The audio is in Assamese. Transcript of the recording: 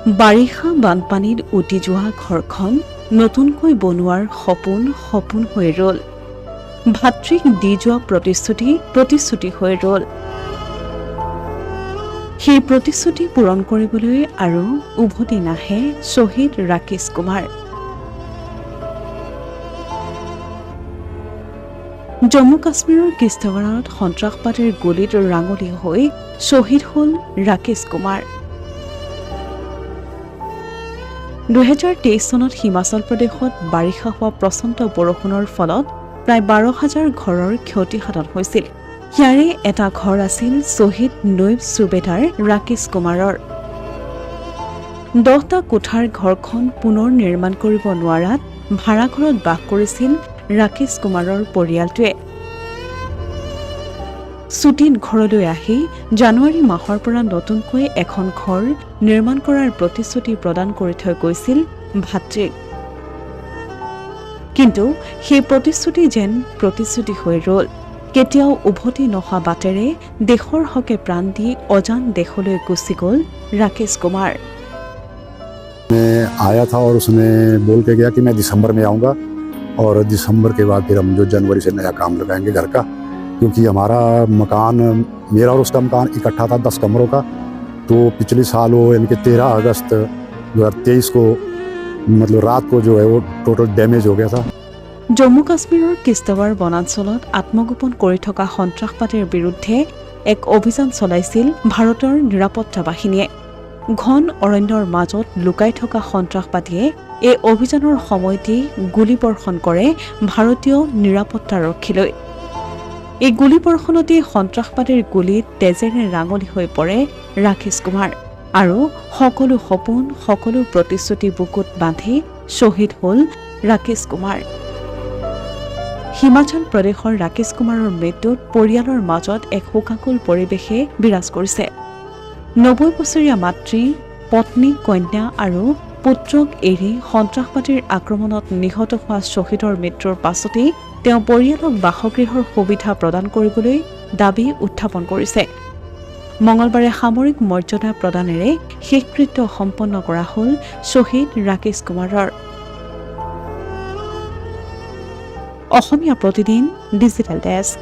বাৰিষা বানপানীত উটি যোৱা ঘৰখন নতুনকৈ বনোৱাৰ সপোন হৈ ৰ'ল। ভাতৃক দি যোৱা প্ৰতিশ্ৰুতি হৈ ৰ'ল। সেই প্ৰতিশ্ৰুতি পূৰণ কৰিবলৈ আৰু উভতি নাহে শ্বহীদ ৰাকেশ কুমাৰ। জম্মু কাশ্মীৰৰ কিস্তৱাড়ত সন্ত্ৰাসবাদীৰ গুলীত ৰাঙলী হৈ শ্বহীদ হ'ল ৰাকেশ কুমাৰ। 2023 চনত হিমাচল প্ৰদেশত বাৰিষা হোৱা প্ৰচণ্ড বৰষুণৰ ফলত প্ৰায় 12,000 ঘৰৰ ক্ষতিসাধন হৈছিল। ইয়াৰে এটা ঘৰ আছিল শ্বহীদ নৈব ছুবেদাৰ ৰাকেশ কুমাৰৰ। 10টা কোঠাৰ ঘৰখন পুনৰ নিৰ্মাণ কৰিব নোৱাৰাত ভাড়াঘৰত বাস কৰিছিল ৰাকেশ কুমাৰৰ পৰিয়ালটোৱে। ছুটীত ঘৰলৈ আহি জানুৱাৰী মাহৰ পৰা নতুনকৈ এখন ঘৰ নিৰ্মাণ কৰাৰ প্ৰতিশ্ৰুতি প্ৰদান কৰি থৈ গৈছিল ভাতৃক। কিন্তু সেই প্ৰতিশ্ৰুতি যেন প্ৰতিশ্ৰুতি হৈ ৰ'ল। কেতিয়াও উভতি নহা বাটেৰে দেশৰ হকে প্ৰাণ দি অজান দেশলৈ গুচি গ'ল ৰাকেশ কুমাৰ। मैं आया था और उसने बोल के गया कि मैं दिसंबर में आऊँगा और दिसंबर के बाद फिर हम जो जनवरी से नया काम लगाएंगे घर का, क्योंकि हमारा मकान, मेरा और उसका मकान इकट्ठा था 10 कमरों का। तो पिछले साल वो यानी कि 13 अगस्त 2023 को मतलब रात को जो है वो टोटल डैमेज हो गया था। জম্মু কাশ্মীৰৰ কিস্তৱাড় বনাঞ্চলত আত্মগোপন কৰি থকা সন্ত্ৰাসবাদীৰ বিৰুদ্ধে এক অভিযান চলাইছিল ভাৰতৰ নিৰাপত্তা বাহিনীয়ে। ঘন অৰণ্যৰ মাজত লুকাই থকা সন্ত্ৰাসবাদীয়ে এই অভিযানৰ সময়তে গুলীবৰ্ষণ কৰে ভাৰতীয় নিৰাপত্তাৰক্ষীলৈ। এই গুলীবৰ্ষণতে সন্ত্ৰাসবাদীৰ গুলীত তেজেৰে ৰাঙলী হৈ পৰে ৰাকেশ কুমাৰ আৰু সকলো সপোন, সকলো প্ৰতিশ্ৰুতি বুকুত বান্ধি শ্বহীদ হ'ল ৰাকেশ কুমাৰ। হিমাচল প্ৰদেশৰ ৰাকেশ কুমাৰৰ মৃত্যুত পৰিয়ালৰ মাজত এক শোকাকুল পৰিৱেশে বিৰাজ কৰিছে। 90 বছৰীয়া মাতৃ, পত্নী, কন্যা আৰু পুত্ৰক এৰি সন্ত্ৰাসবাদীৰ আক্ৰমণত নিহত হোৱা শ্বহীদৰ মৃত্যুৰ পাছতেই তেওঁ পৰিয়ালক বাসগৃহৰ সুবিধা প্ৰদান কৰিবলৈ দাবী উত্থাপন কৰিছে। মঙলবাৰে সামৰিক মৰ্যাদা প্ৰদানেৰে শেষকৃত্য সম্পন্ন কৰা হ'ল শ্বহীদ ৰাকেশ কুমাৰৰ। Asomiya Pratidin digital desk.